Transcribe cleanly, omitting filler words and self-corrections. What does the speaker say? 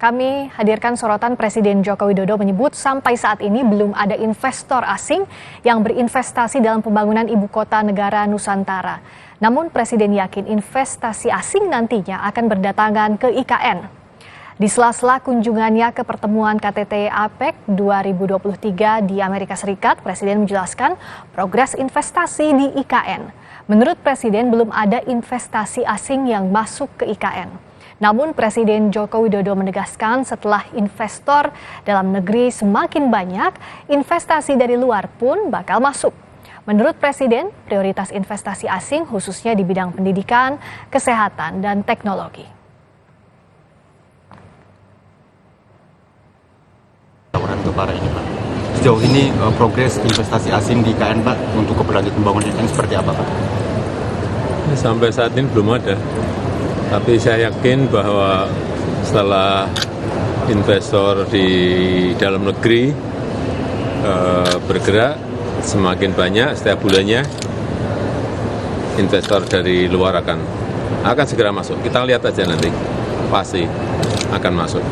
Kami hadirkan sorotan Presiden Joko Widodo menyebut sampai saat ini belum ada investor asing yang berinvestasi dalam pembangunan ibu kota negara Nusantara. Namun Presiden yakin investasi asing nantinya akan berdatangan ke IKN. Di sela-sela kunjungannya ke pertemuan KTT APEC 2023 di Amerika Serikat, Presiden menjelaskan progres investasi di IKN. Menurut Presiden belum ada investasi asing yang masuk ke IKN. Namun Presiden Joko Widodo menegaskan setelah investor dalam negeri semakin banyak, investasi dari luar pun bakal masuk. Menurut Presiden, prioritas investasi asing khususnya di bidang pendidikan, kesehatan, dan teknologi. Sejauh ini progres investasi asing di IKN, Pak, untuk keberlanjutan pembangunan IKN seperti apa, Pak? Sampai saat ini belum ada. Tapi saya yakin bahwa setelah investor di dalam negeri bergerak semakin banyak setiap bulannya, investor dari luar akan segera masuk. Kita lihat aja nanti, pasti akan masuk.